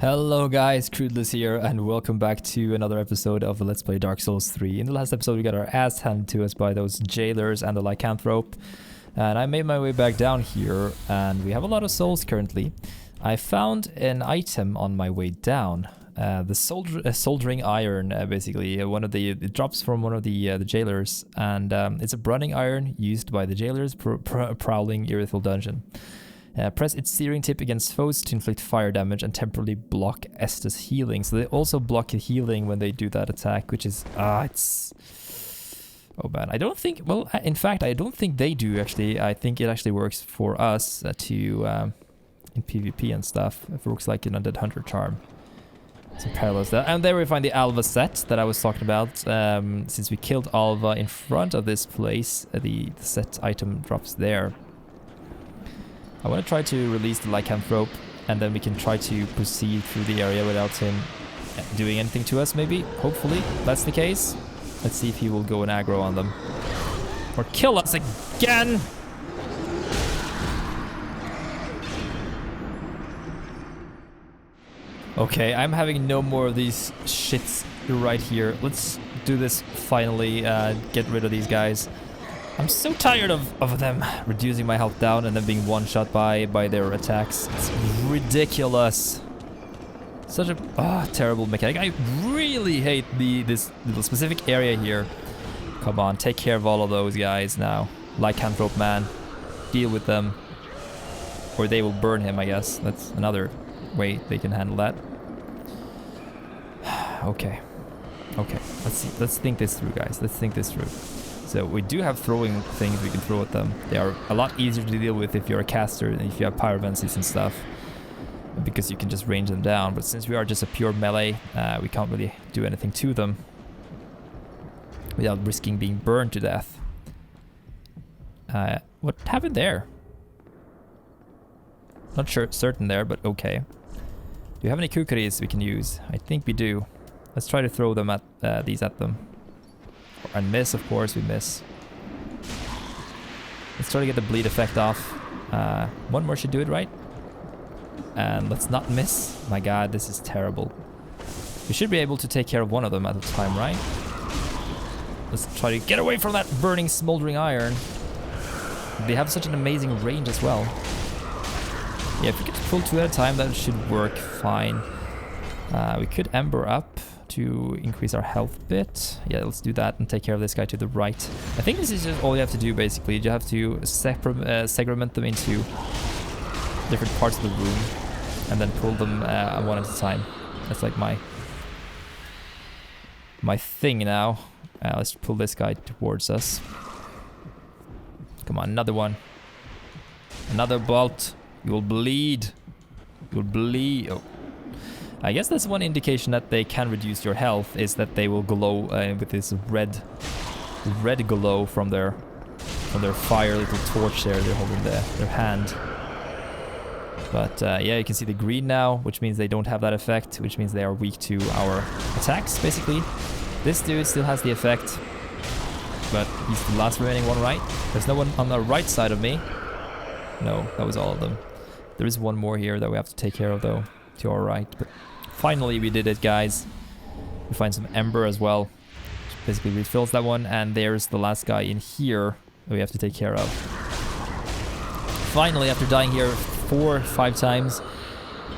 Hello guys, Crudeless here, and welcome back to another episode of Let's Play Dark Souls 3. In the last episode we got our ass handed to us by those jailers and the lycanthrope, and I made my way back down here, and we have a lot of souls currently. I found an item on my way down, the soldering iron, basically. It drops from one of the jailers, and it's a burning iron used by the jailers prowling Irithel dungeon. Press its searing tip against foes to inflict fire damage and temporarily block Estus healing. So they also block healing when they do that attack, which is... it's... Oh man, I don't think... Well, in fact, I don't think they do, actually. I think it actually works for us in PvP and stuff. It works like an Undead Hunter charm. Some parallels there. And there we find the Alva set that I was talking about. Since we killed Alva in front of this place, the set item drops there. I want to try to release the lycanthrope, and then we can try to proceed through the area without him doing anything to us, maybe. Hopefully, that's the case. Let's see if he will go and aggro on them. Or kill us again! Okay, I'm having no more of these shits right here. Let's do this finally, get rid of these guys. I'm so tired of them reducing my health down and then being one-shot by their attacks. It's ridiculous. Such a terrible mechanic. I really hate this little specific area here. Come on, take care of all of those guys now. Lycanthrope man, deal with them. Or they will burn him, I guess. That's another way they can handle that. Okay. Okay, let's see. Let's think this through, guys. Let's think this through. So we do have throwing things we can throw at them. They are a lot easier to deal with if you're a caster and if you have pyromancies and stuff, because you can just range them down. But since we are just a pure melee, we can't really do anything to them without risking being burned to death. What happened there? Not sure, certain there, but okay. Do you have any kukaris we can use? I think we do. Let's try to throw them at these at them. And miss, of course, we miss. Let's try to get the bleed effect off. One more should do it, right? And let's not miss. My god, this is terrible. We should be able to take care of one of them at a time, right? Let's try to get away from that burning, smoldering iron. They have such an amazing range as well. Yeah, if we could pull two at a time, that should work fine. We could Ember up to increase our health bit. Yeah, let's do that and take care of this guy to the right. I think this is just all you have to do, basically. You have to segment them into different parts of the room and then pull them one at a time. That's like my thing now. Let's pull this guy towards us. Come on, another one. Another bolt. You will bleed. You will bleed. Oh. I guess that's one indication that they can reduce your health, is that they will glow with this red glow from their fire little torch there they're holding their hand. But yeah, you can see the green now, which means they don't have that effect, which means they are weak to our attacks, basically. This dude still has the effect, but he's the last remaining one, right? There's no one on the right side of me. No, that was all of them. There is one more here that we have to take care of, though, to our right. But finally we did it, guys. We find some Ember as well, which basically refills that one, and there's the last guy in here that we have to take care of. Finally, after dying here 4 or 5 times,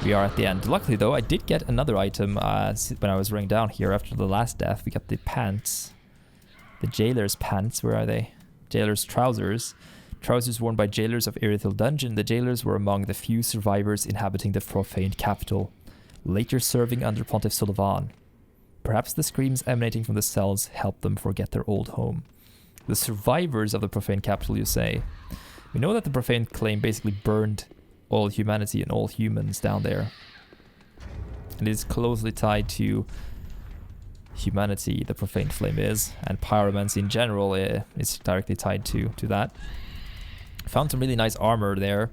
we are at the end. Luckily though, I did get another item when I was running down here after the last death. We got the pants. The jailer's pants, where are they? Jailer's trousers. Trousers worn by jailers of Irithel Dungeon. The jailers were among the few survivors inhabiting the profaned capital, later serving under Pontiff Sullivan. Perhaps the screams emanating from the cells helped them forget their old home. The survivors of the profaned capital, you say? We know that the profaned claim basically burned all humanity and all humans down there. And it is closely tied to humanity, the profaned flame is, and pyromancy in general is directly tied to that. Found some really nice armor there.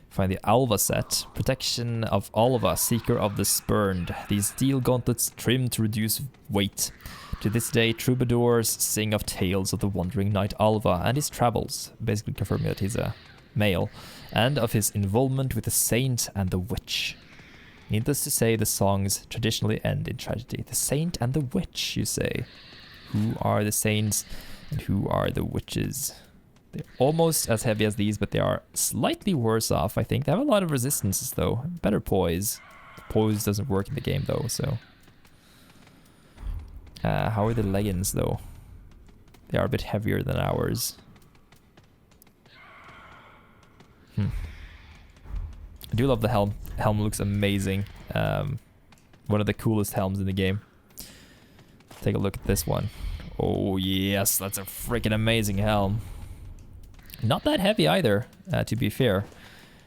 Find the Alva set. Protection of Alva, Seeker of the Spurned. These steel gauntlets trimmed to reduce weight. To this day, troubadours sing of tales of the wandering knight Alva and his travels, basically confirming that he's a male, and of his involvement with the saint and the witch. Needless to say, the songs traditionally end in tragedy. The saint and the witch, you say. Who are the saints and who are the witches? They're almost as heavy as these, but they are slightly worse off, I think. They have a lot of resistances, though. Better poise. Poise doesn't work in the game, though, so... how are the leggings, though? They are a bit heavier than ours. I do love the helm. Helm looks amazing. One of the coolest helms in the game. Take a look at this one. Oh yes, that's a freaking amazing helm. Not that heavy either, to be fair.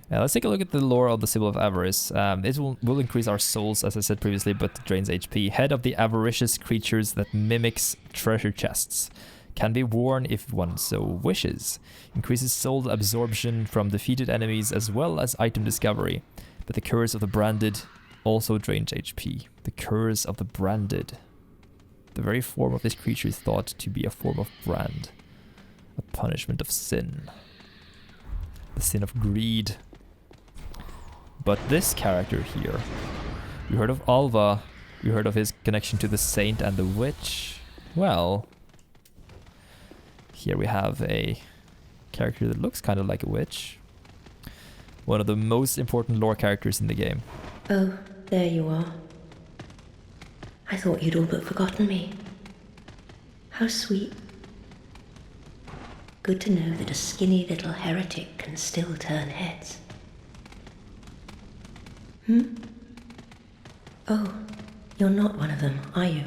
Let's take a look at the lore of the Symbol of Avarice. It will increase our souls, as I said previously, but drains HP. Head of the avaricious creatures that mimics treasure chests. Can be worn if one so wishes. Increases soul absorption from defeated enemies as well as item discovery. But the curse of the branded also drains HP. The curse of the branded. The very form of this creature is thought to be a form of brand. A punishment of sin. The sin of greed. But this character here, you heard of Alva, you heard of his connection to the saint and the witch. Well, here we have a character that looks kind of like a witch. One of the most important lore characters in the game. Oh, there you are. I thought you'd all but forgotten me. How sweet. Good to know that a skinny little heretic can still turn heads. Oh, you're not one of them, are you?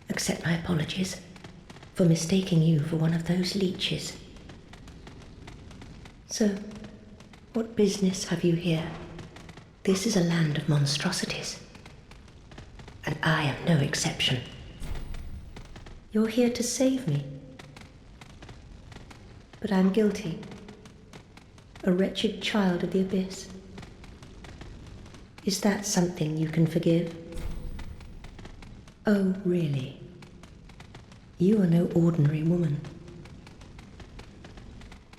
Accept my apologies for mistaking you for one of those leeches. So, what business have you here? This is a land of monstrosities, and I am no exception. You're here to save me, but I'm guilty, a wretched child of the abyss. Is that something you can forgive? Oh, really? You are no ordinary woman.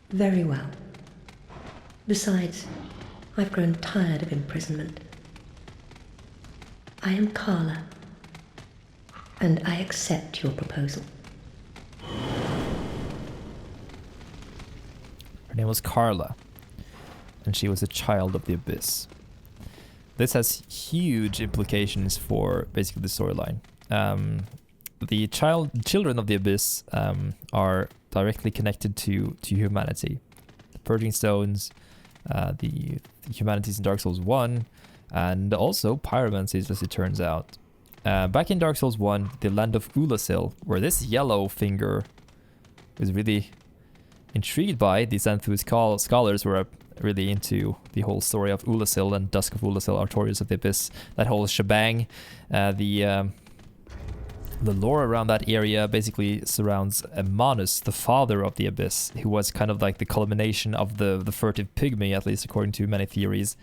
Very well. Besides, I've grown tired of imprisonment. I am Carla, and I accept your proposal. Her name was Carla, and she was a child of the abyss. This has huge implications for basically the storyline. The children of the abyss are directly connected to humanity. The Purging Stones, the humanities in Dark Souls 1, and also pyromancies, as it turns out. Back in Dark Souls 1, the land of Ulasil, where this yellow finger was really intrigued by, the Xanthus scholars were really into the whole story of Ulasil and Dusk of Ulasil, Artorias of the Abyss, that whole shebang. The lore around that area basically surrounds Manus, the father of the Abyss, who was kind of like the culmination of the furtive pygmy, at least according to many theories.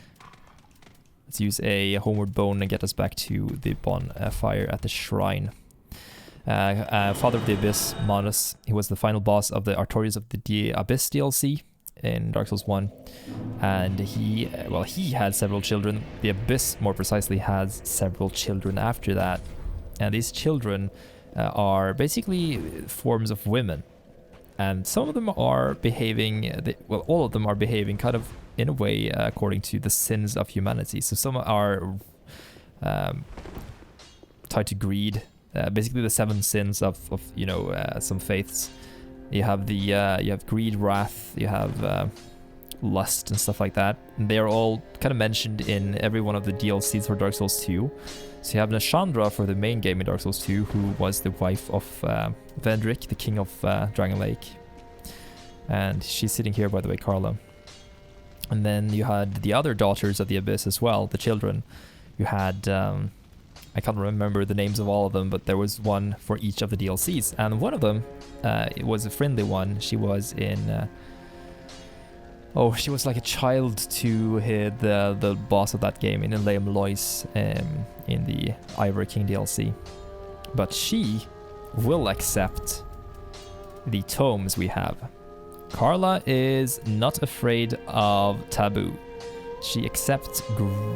Let's use a homeward bone and get us back to the bonfire at the shrine. Father of the Abyss, Manus, he was the final boss of the Artorias of the Abyss DLC in Dark Souls 1, and he had several children. The Abyss, more precisely, has several children after that, and these children are basically forms of women, and some of them are behaving, all of them are behaving kind of in a way according to the sins of humanity. So some are tied to greed, basically the 7 sins of some faiths. You have you have greed, wrath, you have lust and stuff like that. And they are all kind of mentioned in every one of the DLCs for Dark Souls 2. So you have Nashandra for the main game in Dark Souls 2, who was the wife of Vendrick, the king of Dragon Lake. And she's sitting here, by the way, Carla. And then you had the other daughters of the Abyss as well, the children. You had... I can't remember the names of all of them, but there was one for each of the DLCs. And one of them, it was a friendly one. She was in... she was like a child to the boss of that game, in Liam Lois, in the Ivory King DLC. But she will accept the tomes we have. Carla is not afraid of taboo. she accepts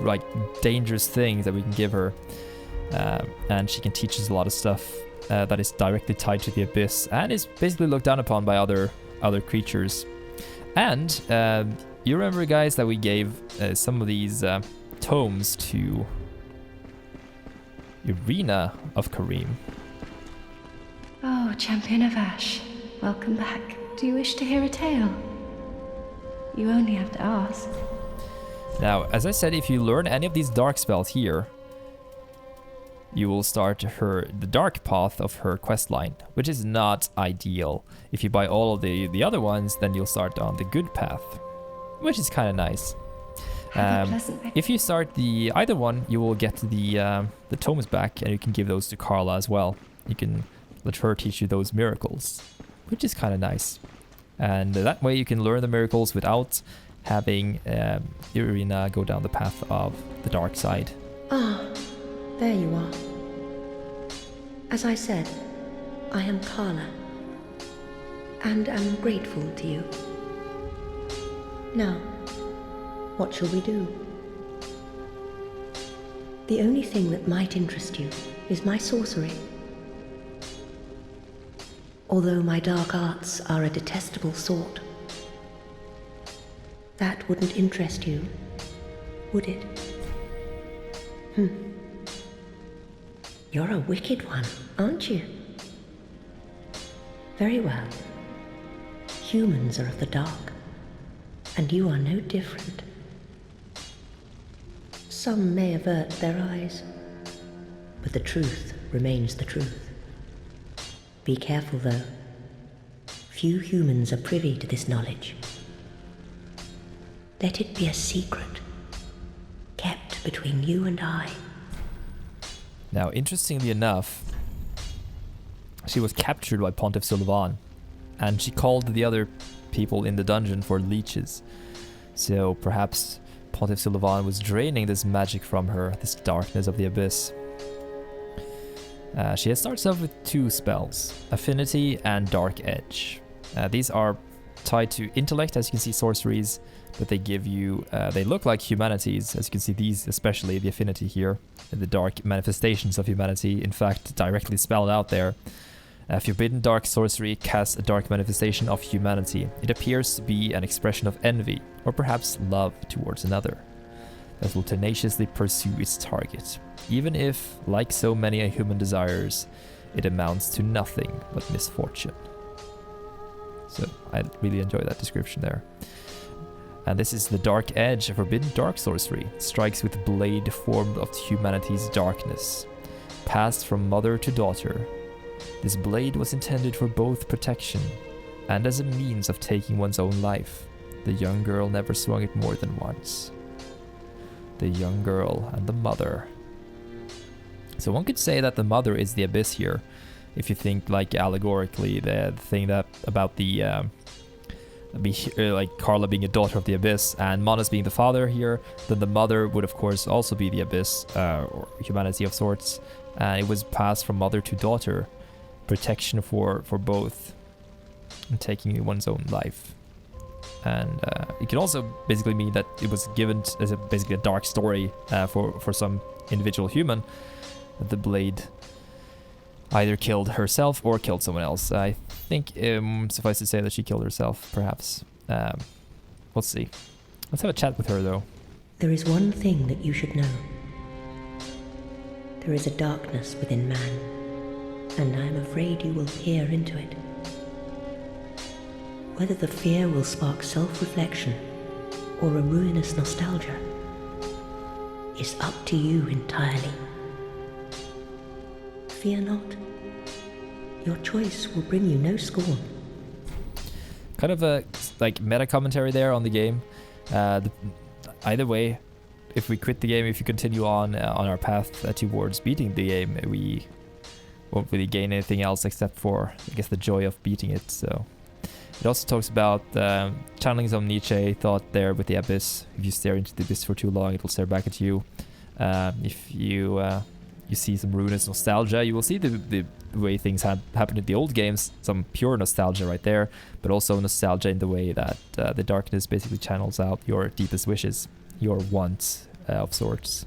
like dangerous things that we can give her, and she can teach us a lot of stuff that is directly tied to the abyss and is basically looked down upon by other creatures. And you remember, guys, that we gave some of these tomes to Irina of Kareem. Oh, Champion of Ash, welcome back. Do you wish to hear a tale? You only have to ask. Now, as I said, if you learn any of these dark spells here, you will start the dark path of her quest line, which is not ideal. If you buy all of the other ones, then you'll start on the good path, which is kind of nice. If you start either one, you will get the tomes back, and you can give those to Carla as well. You can let her teach you those miracles, which is kind of nice. And that way you can learn the miracles without having Irina go down the path of the dark side. Ah, there you are. As I said, I am Carla, and am grateful to you. Now, what shall we do? The only thing that might interest you is my sorcery. Although my dark arts are a detestable sort. That wouldn't interest you, would it? You're a wicked one, aren't you? Very well. Humans are of the dark, and you are no different. Some may avert their eyes, but the truth remains the truth. Be careful, though. Few humans are privy to this knowledge. Let it be a secret, kept between you and I. Now, interestingly enough, she was captured by Pontiff Sylvan, and she called the other people in the dungeon for leeches. So perhaps Pontiff Sylvan was draining this magic from her, this darkness of the abyss. She starts off with 2 spells, Affinity and Dark Edge. These are tied to intellect, as you can see, sorceries, but they give you, they look like humanities, as you can see these, especially the Affinity here, the dark manifestations of humanity, in fact, directly spelled out there. Forbidden Dark Sorcery casts a dark manifestation of humanity. It appears to be an expression of envy, or perhaps love towards another, that will tenaciously pursue its target, even if, like so many human desires, it amounts to nothing but misfortune. So I really enjoy that description there. And this is the Dark Edge, a forbidden dark sorcery. It strikes with blade formed of humanity's darkness, passed from mother to daughter. This blade was intended for both protection and as a means of taking one's own life. The young girl never swung it more than once. The young girl and the mother. So one could say that the mother is the abyss here, if you think like allegorically, the thing that about the like Carla being a daughter of the abyss and Monas being the father here, then the mother would of course also be the abyss, or humanity of sorts, and it was passed from mother to daughter, protection for both, and taking one's own life. And it can also basically mean that it was given as basically a dark story for some individual human, that the blade either killed herself or killed someone else. I think suffice to say that she killed herself, perhaps. We'll see. Let's have a chat with her, though. There is one thing that you should know. There is a darkness within man, and I am afraid you will peer into it. Whether the fear will spark self-reflection or a ruinous nostalgia is up to you entirely. Fear not. Your choice will bring you no scorn. Kind of a like meta commentary there on the game. Either way, if we quit the game, if you continue on our path towards beating the game, we won't really gain anything else except for, I guess, the joy of beating it. So it also talks about channeling some Nietzsche thought there with the abyss. If you stare into the abyss for too long, it will stare back at you. If you see some ruinous nostalgia, you will see the way things happened in the old games, some pure nostalgia right there, but also nostalgia in the way that the darkness basically channels out your deepest wishes. your want of sorts.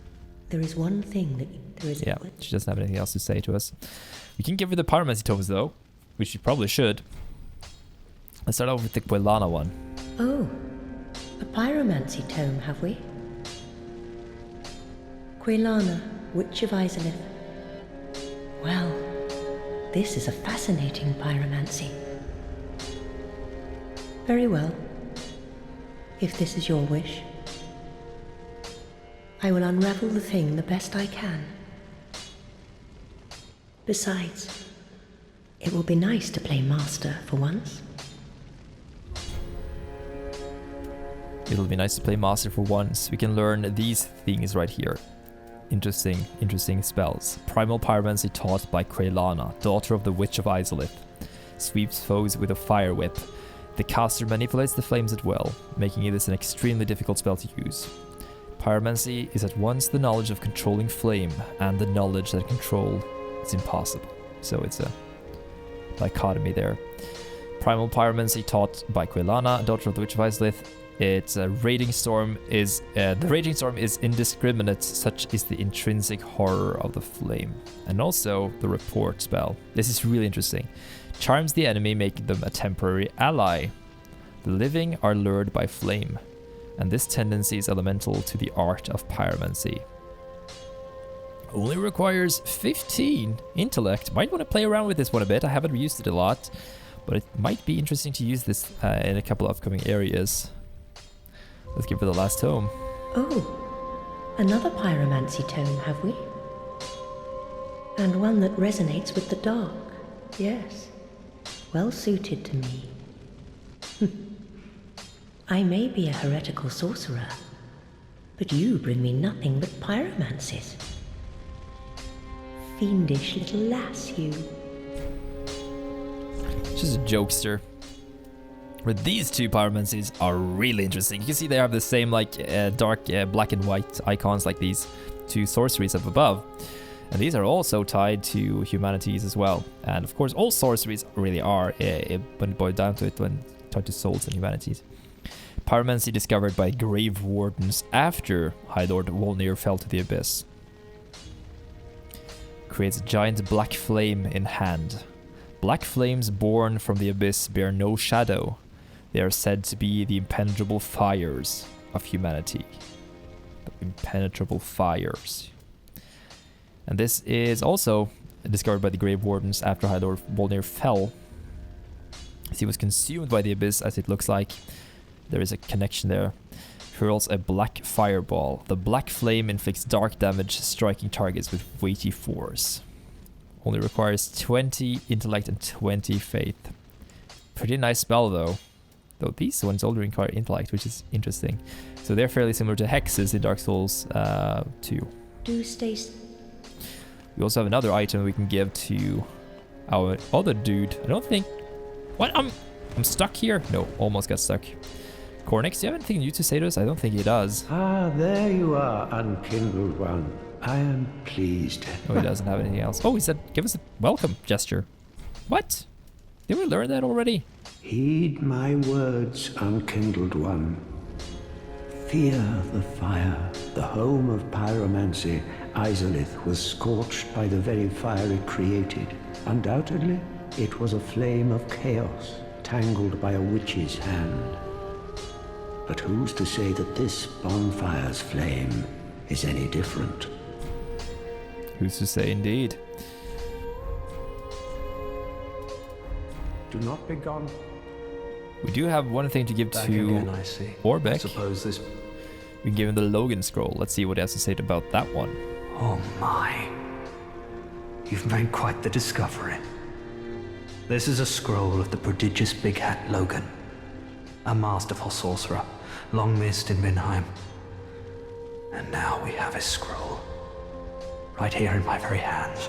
There is one thing that there is. Yeah, she doesn't have anything else to say to us. We can give her the pyromancy tomes though, which we probably should. Let's start off with the Quelana one. Oh, a pyromancy tome, have we? Quelana, Witch of Izalith. Well, this is a fascinating pyromancy. Very well. If this is your wish, I will unravel the thing the best I can. Besides, it will be nice to play master for once. It'll be nice to play master for once. We can learn these things right here. Interesting spells. Primal pyromancy taught by Quelana, daughter of the Witch of Izalith. Sweeps foes with a fire whip. The caster manipulates the flames at will, making this an extremely difficult spell to use. Pyromancy is at once the knowledge of controlling flame and the knowledge that control is impossible. So it's a dichotomy there. Primal pyromancy taught by Quelana, daughter of the Witch of Izalith. Its raging storm is indiscriminate, such is the intrinsic horror of the flame. And also the report spell. This is really interesting. Charms the enemy, making them a temporary ally. The living are lured by flame, and this tendency is elemental to the art of pyromancy. Only requires 15 intellect. Might want to play around with this one a bit. I haven't used it a lot, but it might be interesting to use this in a couple of upcoming areas. Let's give it the last tome. Oh, another pyromancy tome, have we? And one that resonates with the dark, yes. Well suited to me. I may be a heretical sorcerer, but you bring me nothing but pyromancies. Fiendish little lass, you. She's a jokester. But these two pyromancies are really interesting. You can see they have the same like dark black and white icons like these two sorceries up above. And these are also tied to humanities as well. And of course, all sorceries really are, when it boils down to it, when tied to souls and humanities. Pyromancy discovered by grave wardens after High Lord Volnir fell to the abyss. Creates a giant black flame in hand. Black flames born from the abyss bear no shadow. They are said to be the impenetrable fires of humanity. The impenetrable fires. And this is also discovered by the Grave Wardens after High Lord Volnir fell. As he was consumed by the abyss, as it looks like. There is a connection there. Hurls a black fireball. The black flame inflicts dark damage, striking targets with weighty force. Only requires 20 intellect and 20 faith. Pretty nice spell though. Though these ones only require intellect, which is interesting. So they're fairly similar to hexes in Dark Souls 2. Do stay. We also have another item we can give to our other dude. I don't think... What? I'm stuck here? No, almost got stuck. Cornix, do you have anything new to say to us? I don't think he does. Ah, there you are, unkindled one. I am pleased. No, he doesn't have anything else. Oh, he said, give us a welcome gesture. What? Did we learn that already? Heed my words, unkindled one. Fear the fire. The home of pyromancy, Izalith, was scorched by the very fire it created. Undoubtedly, it was a flame of chaos, tangled by a witch's hand. But who's to say that this bonfire's flame is any different? Who's to say indeed? Do not be gone. We do have one thing to give Back to again, I see. Orbeck. Suppose this... We can give him the Logan scroll. Let's see what he has to say about that one. Oh my. You've made quite the discovery. This is a scroll of the prodigious Big Hat Logan. A masterful sorcerer, long missed in Vinheim. And now we have his scroll. Right here in my very hands.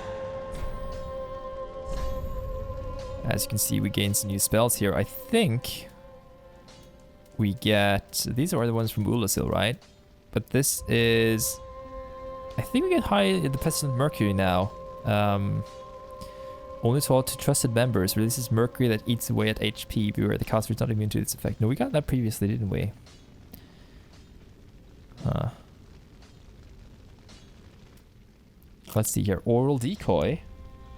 As you can see, we gain some new spells here. I think we get... These are the ones from Ulasil, right? But this is... I think we get the Pestilent Mercury now. Only taught to trusted members. Releases mercury that eats away at HP. Beware the caster is not immune to its effect. No, we got that previously, didn't we? Let's see here. Oral decoy.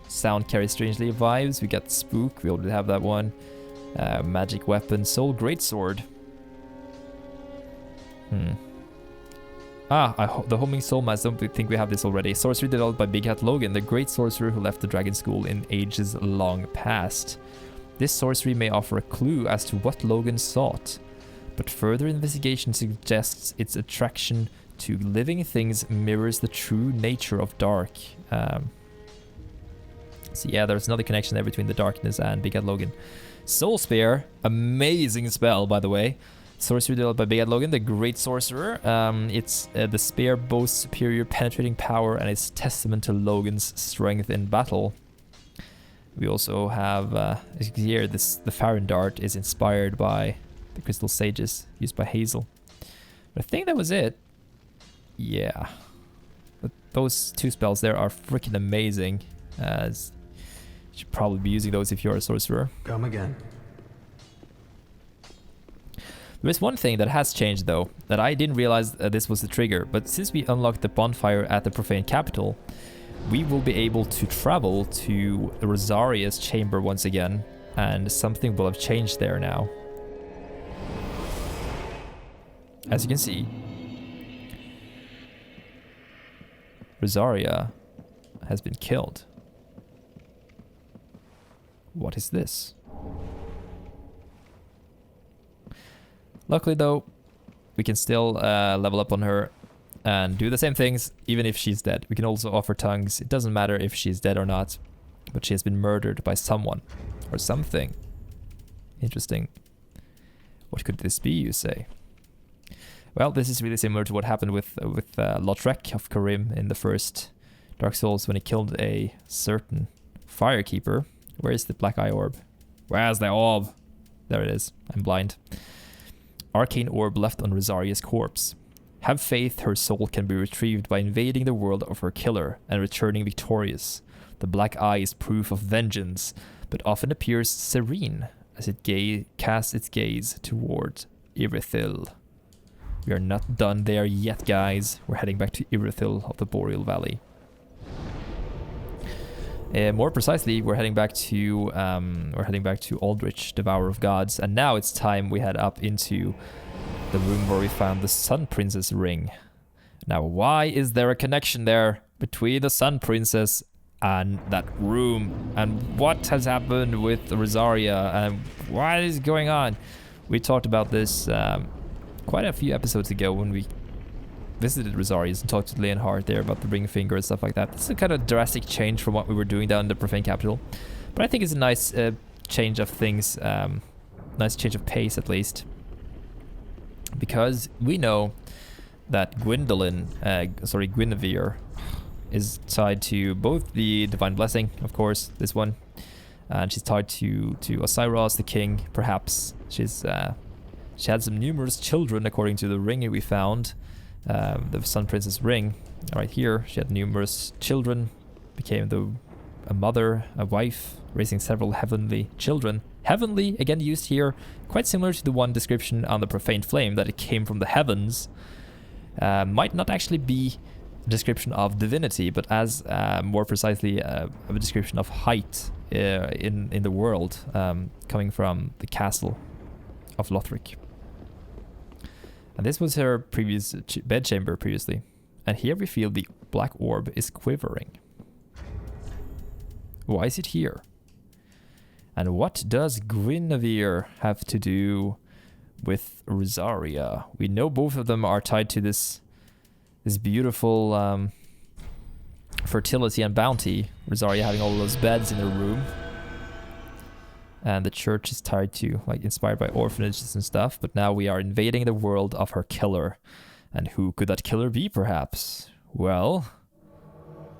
Sound carries strangely vibes. We got spook. We already have that one. Magic weapon. Soul greatsword. The homing soul mask. Don't think we have this already. Sorcery developed by Big Hat Logan, the great sorcerer who left the dragon school in ages long past. This sorcery may offer a clue as to what Logan sought, but further investigation suggests its attraction to living things mirrors the true nature of dark. So yeah, there's another connection there between the darkness and Big Hat Logan. Soul Spear, amazing spell, by the way. Sorcery developed by Big Hat Logan, the great sorcerer. The spear boasts superior penetrating power and is testament to Logan's strength in battle. We also have here the Farron dart is inspired by the crystal sages used by Hazel. But I think that was it. Yeah, but those two spells there are freaking amazing. You should probably be using those if you're a sorcerer. Come again. There's one thing that has changed though, that I didn't realize this was the trigger, but since we unlocked the bonfire at the profane capital, we will be able to travel to Rosaria's chamber once again, and something will have changed there now. As you can see, Rosaria has been killed. What is this? Luckily though, we can still level up on her and do the same things even if she's dead. We can also offer tongues. It doesn't matter if she's dead or not, but she has been murdered by someone or something. Interesting. What could this be, you say? Well, this is really similar to what happened with Lothric of Karim in the first Dark Souls when he killed a certain firekeeper. Where is the black eye orb? Where's the orb? There it is. I'm blind. Arcane orb left on Rosaria's corpse. Have faith her soul can be retrieved by invading the world of her killer and returning victorious. The black eye is proof of vengeance, but often appears serene as it casts its gaze toward Irithyll. We are not done there yet, guys. We're heading back to Irithyll of the Boreal Valley. More precisely, we're heading back to Aldrich, Devourer of Gods, and now it's time we head up into the room where we found the Sun Princess ring. Now, why is there a connection there between the Sun Princess and that room? And what has happened with Rosaria? And what is going on? We talked about this quite a few episodes ago when we visited Rosaria's and talked to Leonhard there about the ring finger and stuff like that. It's a kind of drastic change from what we were doing down in the Profane Capital. But I think it's a nice change of things, nice change of pace at least. Because we know that Guinevere is tied to both the Divine Blessing, of course, this one, and she's tied to Osiris, the king, perhaps. She had some numerous children according to the ring we found. The Sun Princess ring right here. She had numerous children, became a mother, a wife, raising several heavenly children. Heavenly, again used here, quite similar to the one description on the Profaned Flame, that it came from the heavens. Might not actually be a description of divinity, but as more precisely a description of height in the world, coming from the castle of Lothric. And this was her previous bedchamber previously. And here we feel the black orb is quivering. Why is it here? And what does Guinevere have to do with Rosaria? We know both of them are tied to this beautiful fertility and bounty. Rosaria having all those beds in her room. And the church is tied to, inspired by orphanages and stuff. But now we are invading the world of her killer. And who could that killer be, perhaps? Well...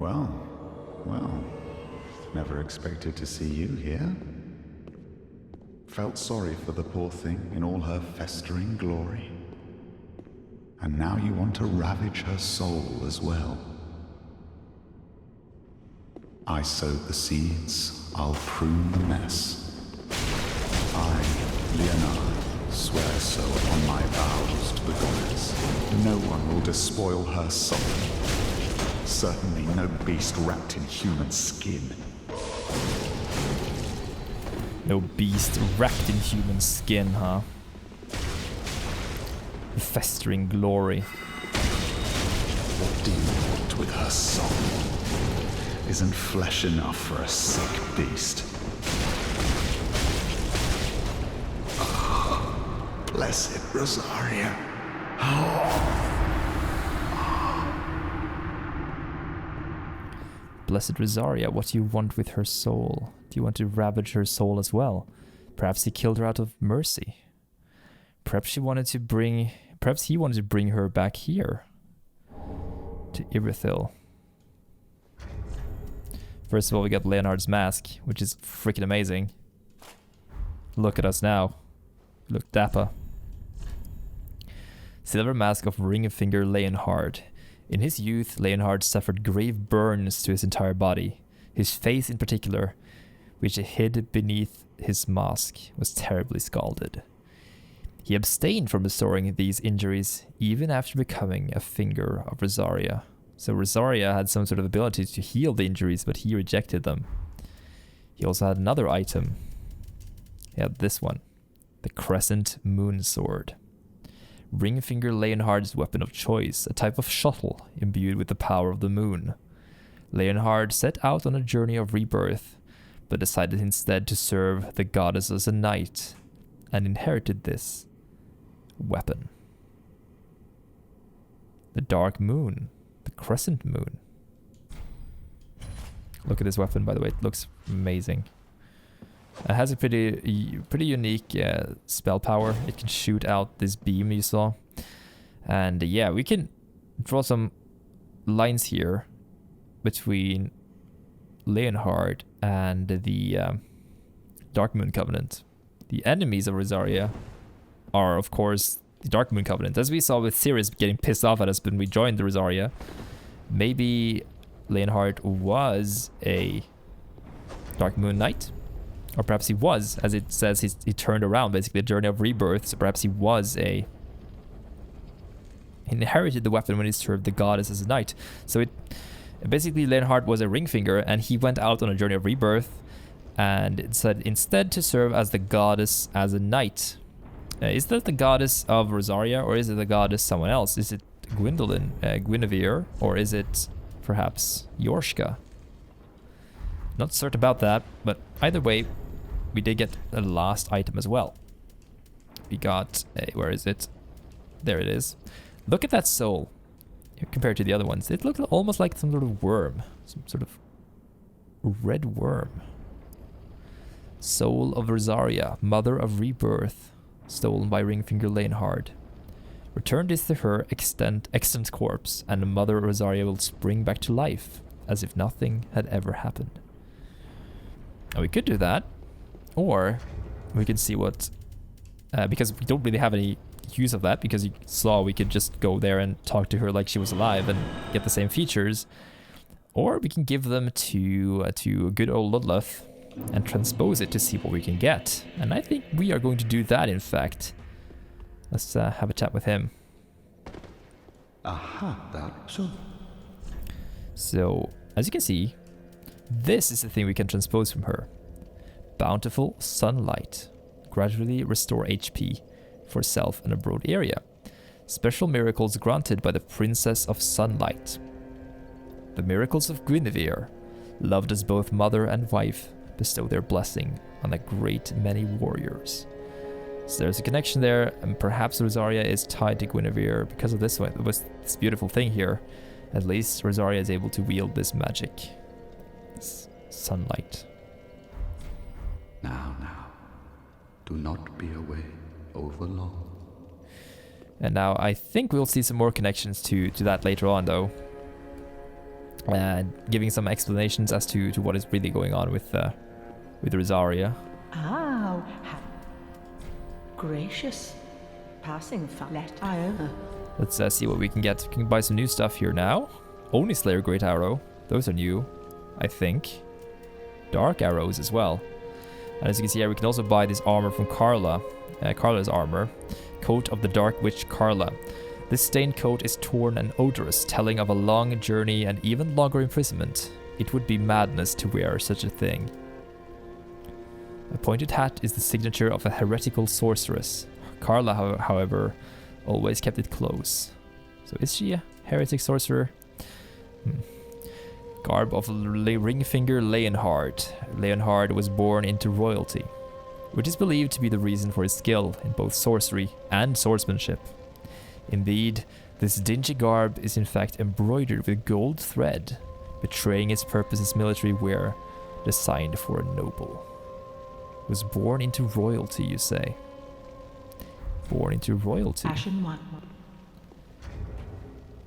Well. Never expected to see you here. Felt sorry for the poor thing in all her festering glory. And now you want to ravage her soul as well. I sowed the seeds, I'll prune the mess. I, Leonard, Swear so upon my vows to the goddess. No one will despoil her soul. Certainly no beast wrapped in human skin. No beast wrapped in human skin, huh? The festering glory. What do you want with her soul? Isn't flesh enough for a sick beast? Blessed Rosaria. Blessed Rosaria, what do you want with her soul? Do you want to ravage her soul as well? Perhaps he killed her out of mercy. Perhaps he wanted to bring her back here. To Irithyll. First of all, we got Leonhard's mask, which is freaking amazing. Look at us now. Look dapper. Silver mask of Ringfinger Leonhard. In his youth, Leonhard suffered grave burns to his entire body. His face in particular, which hid beneath his mask, was terribly scalded. He abstained from restoring these injuries even after becoming a finger of Rosaria. So Rosaria had some sort of ability to heal the injuries, but he rejected them. He also had another item. He had this one. The Crescent Moon Sword. Ringfinger Leonhard's weapon of choice, a type of shuttle imbued with the power of the moon. Leonhard set out on a journey of rebirth, but decided instead to serve the goddess as a knight, and inherited this weapon. The Dark Moon, the Crescent Moon. Look at this weapon, by the way, it looks amazing. It has a pretty unique spell power. It can shoot out this beam you saw. And yeah, we can draw some lines here between Leonhard and the Dark Moon Covenant. The enemies of Rosaria are, of course, the Dark Moon Covenant. As we saw with Sirius getting pissed off at us when we joined the Rosaria, maybe Leonhard was a Dark Moon Knight. Or perhaps he was, as it says, he turned around, basically a journey of rebirth. So perhaps he inherited the weapon when he served the goddess as a knight. So basically Leonhard was a Ringfinger, and he went out on a journey of rebirth, and it said instead to serve as the goddess as a knight. Is that the goddess of Rosaria, or is it the goddess someone else? Is it Guinevere, or is it perhaps Yorshka? Not certain about that, but either way, we did get a last item as well. We got where is it? There it is. Look at that soul compared to the other ones. It looked almost like some sort of worm, some sort of red worm. Soul of Rosaria, mother of rebirth, stolen by Ringfinger Leonhard. Return this to her extant corpse, and the mother of Rosaria will spring back to life, as if nothing had ever happened. Now we could do that, or we can see what, because we don't really have any use of that, because you saw we could just go there and talk to her like she was alive and get the same features, or we can give them to good old Ludloth and transpose it to see what we can get. And I think we are going to do that, in fact. Let's have a chat with him. Aha, that so. So, as you can see, this is the thing we can transpose from her. Bountiful Sunlight. Gradually restore HP for self and a broad area. Special miracles granted by the Princess of Sunlight. The miracles of Guinevere, loved as both mother and wife, bestow their blessing on a great many warriors. So there's a connection there, and perhaps Rosaria is tied to Guinevere because of this one. It was this beautiful thing here. At least Rosaria is able to wield this magic. This sunlight. Now, do not be away over long. And now I think we'll see some more connections to that later on, though. Giving some explanations as to what is really going on with Rosaria. Ah, gracious. Passing let Iona. Let's see what we can get. We can buy some new stuff here now. Only Slayer Great Arrow. Those are new, I think. Dark Arrows as well. And as you can see here, we can also buy this armor from Carla. Carla's armor, coat of the Dark Witch Carla. This stained coat is torn and odorous, telling of a long journey and even longer imprisonment. It would be madness to wear such a thing. A pointed hat is the signature of a heretical sorceress. Carla, however, always kept it close. So is she a heretic sorcerer? Garb of Ringfinger Leonhard. Leonhard was born into royalty, which is believed to be the reason for his skill in both sorcery and swordsmanship. Indeed, this dingy garb is in fact embroidered with gold thread, betraying its purpose as military wear, designed for a noble. Was born into royalty, you say? Born into royalty.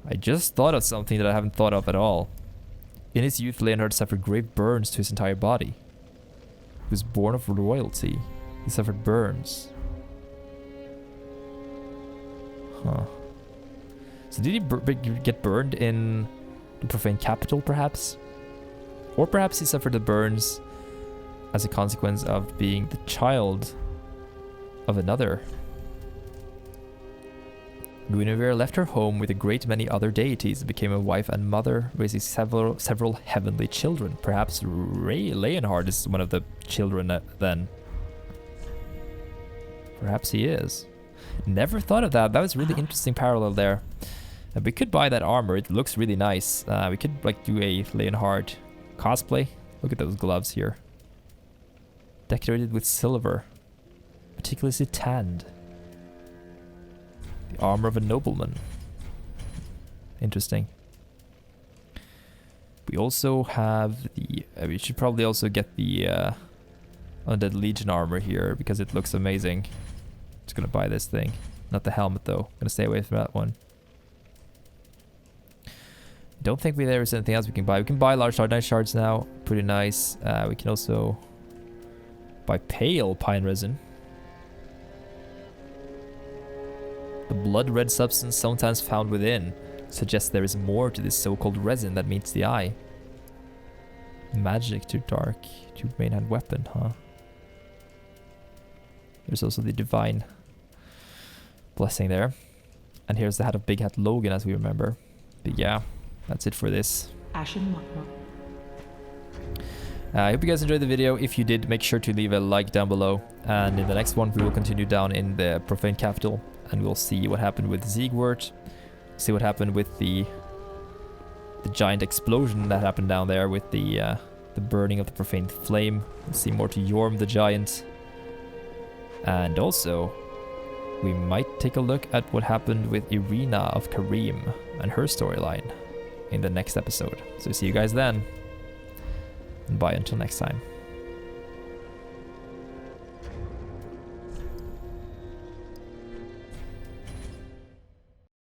I just thought of something that I haven't thought of at all. In his youth, Leonhard suffered grave burns to his entire body. He was born of royalty. He suffered burns. Huh. So did he get burned in the profane capital, perhaps? Or perhaps he suffered the burns as a consequence of being the child of another. Guinevere left her home with a great many other deities and became a wife and mother, raising several heavenly children. Perhaps Leonhard is one of the children then. Perhaps he is. Never thought of that. That was a really interesting parallel there. We could buy that armor. It looks really nice. We could like do a Leonhard cosplay. Look at those gloves here. Decorated with silver. Meticulously tanned. The armor of a nobleman. Interesting. We also have the... we should probably also get the Undead Legion armor here because it looks amazing. Just gonna buy this thing. Not the helmet though. Gonna stay away from that one. Don't think there is anything else we can buy. We can buy large Dark Knight shards now. Pretty nice. We can also buy pale pine resin. The blood red substance sometimes found within suggests there is more to this so-called resin that meets the eye. Magic to dark, to main hand weapon, huh? There's also the divine blessing there. And here's the hat of Big Hat Logan, as we remember. But yeah, that's it for this. I hope you guys enjoyed the video. If you did, make sure to leave a like down below. And in the next one, we will continue down in the Profane Capital. And we'll see what happened with Siegward. See what happened with the giant explosion that happened down there with the burning of the Profane Flame. We'll see more to Yorm the Giant. And also, we might take a look at what happened with Irina of Karim and her storyline in the next episode. So see you guys then. And bye until next time.